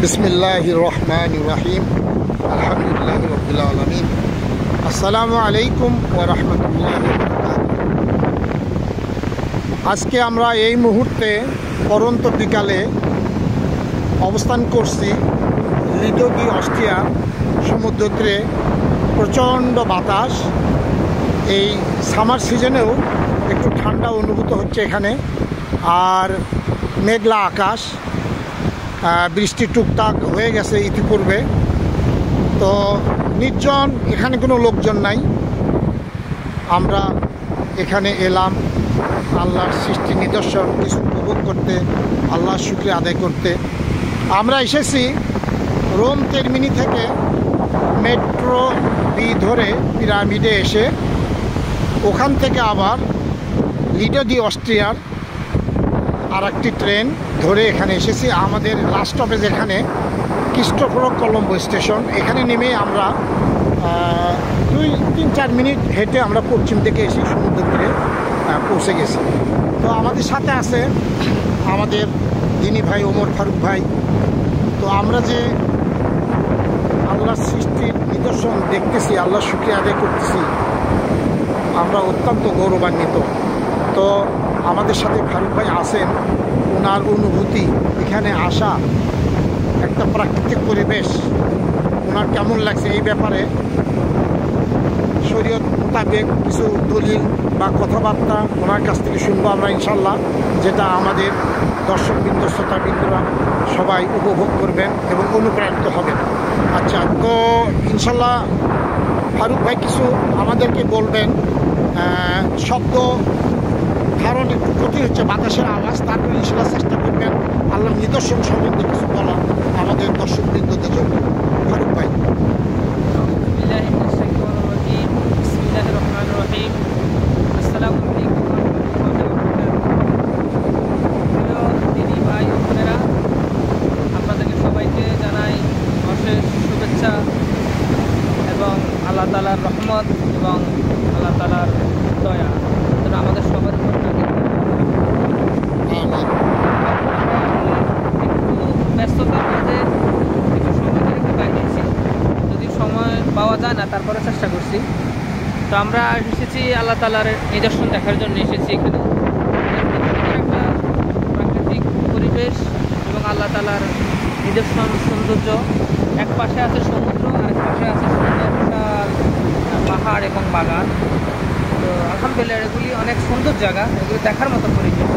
বিসমিল্লাহির রহমানির রহিম। আলহামদুলিল্লাহি রাব্বিল আলামিন। আসসালামু আলাইকুম ওয়া রাহমাতুল্লাহি ওয়া বারাকাতুহু। আজকে আমরা এই মুহূর্তে পরন্ত বিকালে অবস্থান করছি লিডোগি অস্ট্রিয়া সমুদ্রে। প্রচণ্ড বাতাস, এই সামার সিজনেও একটু ঠান্ডা অনুভূত হচ্ছে এখানে, আর মেঘলা আকাশ, বৃষ্টি টুকটাক হয়ে গেছে ইতিপূর্বে। তো নির্জন, এখানে কোনো লোকজন নাই। আমরা এখানে এলাম আল্লাহর সৃষ্টি নিদর্শন কিছু উপভোগ করতে, আল্লাহর শুকরিয়া আদায় করতে। আমরা এসেছি রোম টার্মিনি থেকে মেট্রো বি ধরে পিরামিডে এসে ওখান থেকে আবার লিডোগি অস্ট্রিয়ার আর একটি ট্রেন ধরে এখানে এসেছি। আমাদের লাস্ট স্টপেজ এখানে ক্রিস্টোফোরো কলম্বো স্টেশন। এখানে নেমে আমরা 2-3-4 মিনিট হেঁটে আমরা পশ্চিম দিকে এসে সমুদ্র তীরে পৌঁছে গেছি। তো আমাদের সাথে আছে আমাদের দিনী ভাই ওমর ফারুক ভাই। তো আমরা যে আল্লাহর সৃষ্টির নিদর্শন দেখতেছি, আল্লাহর শুকরিয়া আদায় করতেছি, আমরা অত্যন্ত গৌরবান্বিত। তো আমাদের সাথে ফারুক ভাই আছেন, ওনার অনুভূতি, এখানে আসা, একটা প্রাকৃতিক পরিবেশ ওনার কেমন লাগছে এই ব্যাপারে শরীয়ত মোতাবেক কিছু দলিল বা কথাবার্তা ওনার কাছ থেকে শুনবো আমরা ইনশাল্লাহ, যেটা আমাদের দর্শকবৃন্দ শ্রোতাবৃন্দরা সবাই উপভোগ করবেন এবং অনুপ্রাণিত হবেন। আচ্ছা, তো ইনশাল্লাহ ফারুক ভাই কিছু আমাদেরকে বলবেন। শব্দ ধারণ একটু কঠিন হচ্ছে, বাতাসের আওয়াজ, তারপরে ইনশাল্লাহ চেষ্টা করবেন আল্লাহর নিদর্শন সম্বন্ধে কিছু বলা আমাদের দর্শকবৃন্দদের জন্য। ফারুক ভাই। আপনাদেরকে সবাইকে জানাই অশেষ শুভেচ্ছা এবং আল্লাহ তাআলার রহমত এবং আল্লাহ তাআলার দয়া যেন আমাদের সবার উপর থাকে। একটু ব্যস্ততার মধ্যে একটু সময় করে একটু বাইরেছি, যদি সময় পাওয়া যায় না তারপরে চেষ্টা করছি। তো আমরা এসেছি আল্লাহ তাআলার নিদর্শন দেখার জন্য এসেছি এখানে। একটা প্রাকৃতিক পরিবেশ এবং আল্লাহ তাআলার নিদর্শন সৌন্দর্য। এক পাশে আছে সমুদ্র, আরেক পাশে আছে সুন্দর বিশাল পাহাড় এবং বাগান। তো আলহামদুলিল্লাহ এগুলি অনেক সুন্দর জায়গা, এগুলি দেখার মতো পরিবেশ।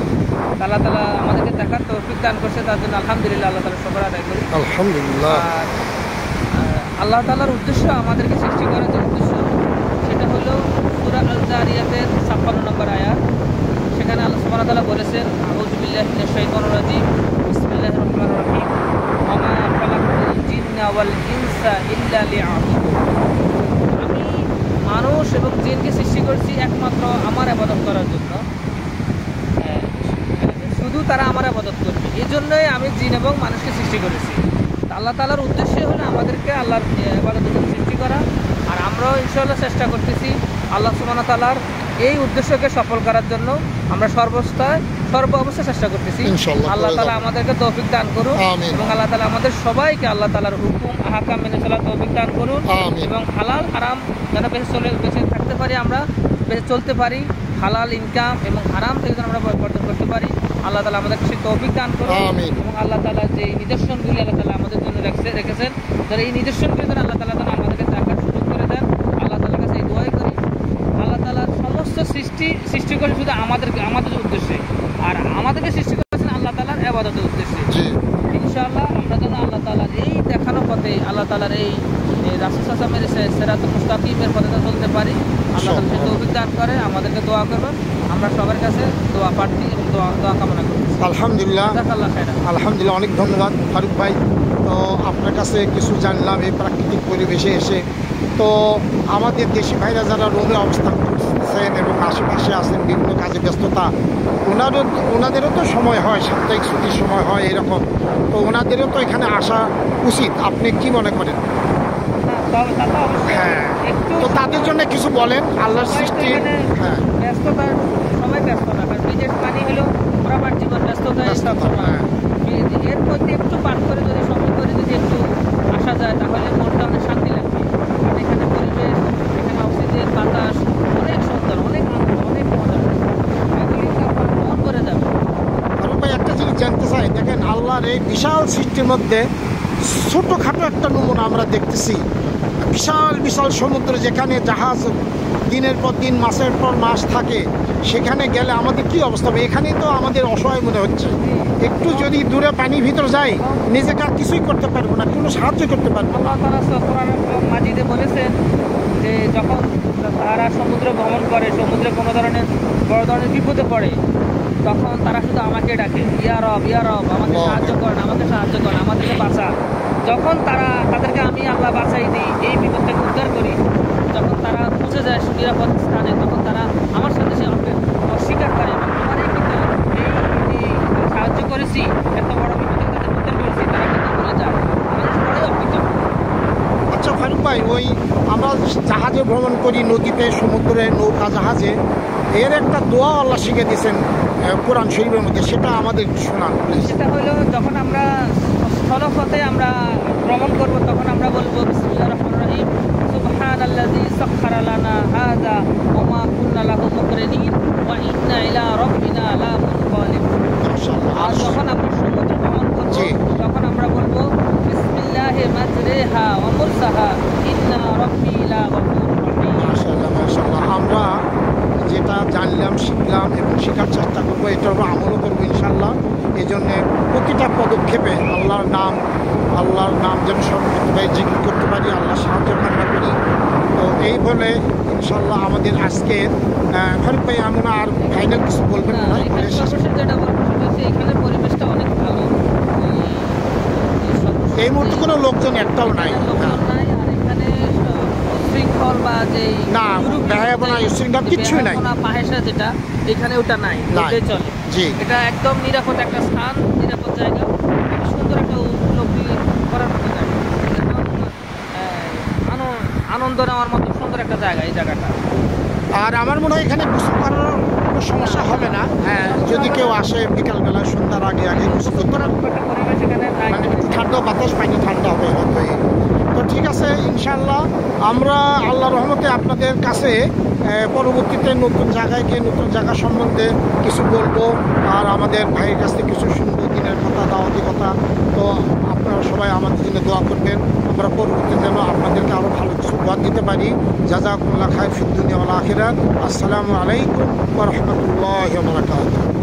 আল্লাহ তাআলা আমাদেরকে দেখার তৌফিক দান করছে, তার জন্য আলহামদুলিল্লাহ আল্লাহ তাআলা সবার আদায় করি আলহামদুলিল্লাহ। আর আল্লাহ তাআলার উদ্দেশ্য, আমাদেরকে সৃষ্টি করার যে উদ্দেশ্য, সেটা হলো সূরা আল জারিয়াতের 56 নম্বর আয়াত। সেখানে আল্লাহ সুবহানাহু ওয়া তাআলা বলেছেন, আউযু বিল্লাহি মিনাশ শাইতানির রাজিম, বিসমিল্লাহির রহমানির রহিম, ওয়া মা খালাকতুল জিন্না ওয়াল ইনসা ইল্লা লিয়াবুদুন। আমি মানুষ এবং জিনকে সৃষ্টি করেছি একমাত্র আমার ইবাদত করার জন্য, শুধু তারা আমার ইবাদত করবে, এই জন্যই আমি জিন এবং মানুষকে সৃষ্টি করেছি। আল্লাহ তাআলার উদ্দেশ্য হলো আমাদেরকে আল্লাহর ইবাদতের জন্য সৃষ্টি করা, আর আমরাও ইনশাআল্লাহ চেষ্টা করতেছি আল্লাহ সুবহানাহু ওয়া তাআলার এই উদ্দেশ্যকে সফল করার জন্য। আমরা সর্ব অবস্থায় চেষ্টা করতেছি। আল্লাহ তাআলা আমাদেরকে তৌফিক দান করুন এবং আল্লাহ তাআলা আমাদের সবাইকে আল্লাহ তাআলার হুকুম আহকাম মেনে চলার তৌফিক দান করুন এবং হালাল হারাম যেন বেঁচে থাকতে পারি, আমরা বেঁচে চলতে পারি, হালাল ইনকাম এবং হারাম থেকে যেন আমরা বর্জন করতে পারি। আল্লাহ তাআলা আমাদেরকে সেই তৌফিক দান করুন এবং আল্লাহ তাআলা যে নিদর্শনগুলি আল্লাহ তাআলা আমাদের জন্য রেখেছেন, যারা এই নিদর্শনগুলি যেন আল্লাহ তাআলা আমাদেরকে দেখার সুযোগ করে দেন। আল্লাহ তাআলার কাছে এই দোয়াই করি। আল্লাহ তাআলার সমস্ত সৃষ্টি করে শুধু আমাদের উদ্দেশ্যে, আর আমাদেরকে সৃষ্টি করেছেন আল্লাহ তাআলার ইবাদতের উদ্দেশ্যে। ইনশাআল্লাহ আমরা যেন আল্লাহ তাআলার এই দেখানো পথে, আল্লাহ তাআলার এই রাসূল সাল্লাল্লাহু আলাইহি ওয়াসাল্লামের সিরাতুল মুস্তাকিমের পথে চলতে পারি। আল্লাহ তাআলা সেই তৌফিক দান করে, আমাদেরকে দোয়া করবেন। আমরা সবার কাছে দোয়া প্রার্থী এবং দোয়া কামনা করি। আলহামদুলিল্লাহ, আলহামদুলিল্লাহ, অনেক ধন্যবাদ ফারুক ভাই। তো আপনার কাছে কিছু জানলাম এই প্রাকৃতিক পরিবেশে এসে। তো আমাদের দেশি ভাইরা যারা রোমে অবস্থান করছেন এবং আশেপাশে আছেন, বিভিন্ন কাজে ব্যস্ততা, ওনাদেরও তো সময় হয়, সাপ্তাহিক ছুটির সময় হয় এরকম, তো ওনাদেরও তো এখানে আসা উচিত। আপনি কি মনে করেন? হ্যাঁ, তো তাদের জন্য কিছু বলেন আল্লাহর সৃষ্টি। হ্যাঁ, ব্যস্ততার সবাই ব্যস্ত না, কারণ বিদেশ পানি হলো প্রবাস জীবন, ব্যস্ততা। এর মধ্যে একটু পাঠ করে যদি সময় করে এই বিশাল সৃষ্টির মধ্যে ছোটোখাটো একটা নমুনা আমরা দেখতেছি। বিশাল বিশাল সমুদ্র, যেখানে জাহাজ দিনের পর দিন মাসের পর মাস থাকে, সেখানে গেলে আমাদের কি অবস্থা হবে? এখানেই তো আমাদের অসহায় মনে হচ্ছে। একটু যদি দূরে পানির ভিতর যাই, নিজেকে আর কিছুই করতে পারবো না, কোনো সাহায্য করতে পারবো না। আল্লাহ তাআলা কোরআনে মাজিদে বলেছেন যে যখন তারা সমুদ্র ভ্রমণ করে, সমুদ্রে কোনো ধরনের বড় ধরনের বিপদে পড়ে, তখন তারা শুধু আমাকে ডাকে, ইয়া রব আমাকে সাহায্য করেন, আমাকে সাহায্য করেন, আমাদেরকে বাঁচান। যখন তাদেরকে আমি আল্লাহ বাঁচাই দিই, এই বিপদ থেকে উদ্ধার করি, যখন তারা পৌঁছে যায় নিরাপদ স্থানে, তখন তারা আমার সাথে সে অস্বীকার করে, তোমার এই কিন্তু এই সাহায্য করেছি, এত বড় বিপদ থেকে তাদের উদ্ধার করেছি, তারা কিন্তু বলে যায় আমাদের বড়ই অকৃতজ্ঞ। আচ্ছা ফারুক ভাই, ওই আমরা জাহাজে ভ্রমণ করি, নদীতে, সমুদ্রে, নৌকা জাহাজে, এর একটা দোয়া আল্লাহ শিখে দিয়েছেন কোরআন শরীফের মধ্যে, সেটা আমাদের শোনান। সেটা হলো যখন আমরা স্থলপথে আমরা ভ্রমণ করব, তখন আমরা বলবো বিসমিল্লাহির রহমানির রহিম, সুবহানাল্লাযী সাখখারা লানা হাযা ওয়া মা কুন্না লাহু মুকরিনিন ওয়া ইন্না ইলা রাব্বিনা লামুনকালিবুন। আর যখন আমরা সমুদ্র ভ্রমণ করব, তখন আমরা বলবো বিসমিল্লাহি মাজরিহা ওয়া মুরসাহা ইন্না রাব্বি লাগফুরুর রহিম। মাশাআল্লাহ মাশাআল্লাহ। আমরা যেটা জানলাম, শিখলাম এবং শেখার চেষ্টা করবো, এটার উপর আমলও করবো ইনশাআল্লাহ। এই জন্যে প্রতিটা পদক্ষেপে আল্লাহর নাম যেন সর্বপ্রথমে জিকির করতে পারি, আল্লাহ সাহায্য কামনা করি। তো এই বলে ইনশাআল্লাহ আমাদের আজকে ফারুক ভাই, এমন আর ফাইনাল কিছু বলবেন না? যেটা বলবো এখানে পরিবেশটা অনেক ভালো, এই মুহূর্তে কোনো লোকজন একটাও নাই। শৃঙ্খল বা যে না ব্যয়াবনা শৃঙ্খল কিছুই নাই, পাহেসা যেটা এখানে ওটা নাই, চলে। জি, এটা একদম নিরাপদ একটা স্থান, নিরাপদ জায়গা, সুন্দর একটা উপলব্ধি করার মতো জায়গা, আনন্দ নেওয়ার মতো সুন্দর একটা জায়গা এই জায়গাটা। আর আমার মনে হয় এখানে গোসল করার কোনো সমস্যা হবে না। হ্যাঁ, যদি কেউ আসে বিকালবেলা, সন্ধ্যার আগে গোসল করতে পারে, মানে ঠান্ডা বাতাস পাইনি, ঠান্ডা হবে হয়তো। তো ঠিক আছে, ইনশাআল্লাহ আমরা আল্লাহর রহমতে আপনাদের কাছে পরবর্তীতে নতুন জায়গায় গিয়ে নতুন জায়গা সম্বন্ধে কিছু বলবো, আর আমাদের ভাইয়ের কাছ থেকে কিছু শুনবো, দিনের কথা, দাওয়াতি কথা। তো আপনারা সবাই আমাদের জন্য দোয়া করবেন, আমরা পরবর্তীতে যেন আপনাদেরকে আরও ভালো কিছু দোয়া দিতে পারি। জাযাকুমুল্লাহু খায়র ফিদ দুনিয়া ওয়াল আখিরাহ। আসসালামু আলাইকুম ওয়া রাহমাতুল্লাহি ওয়া বারাকাতুহু।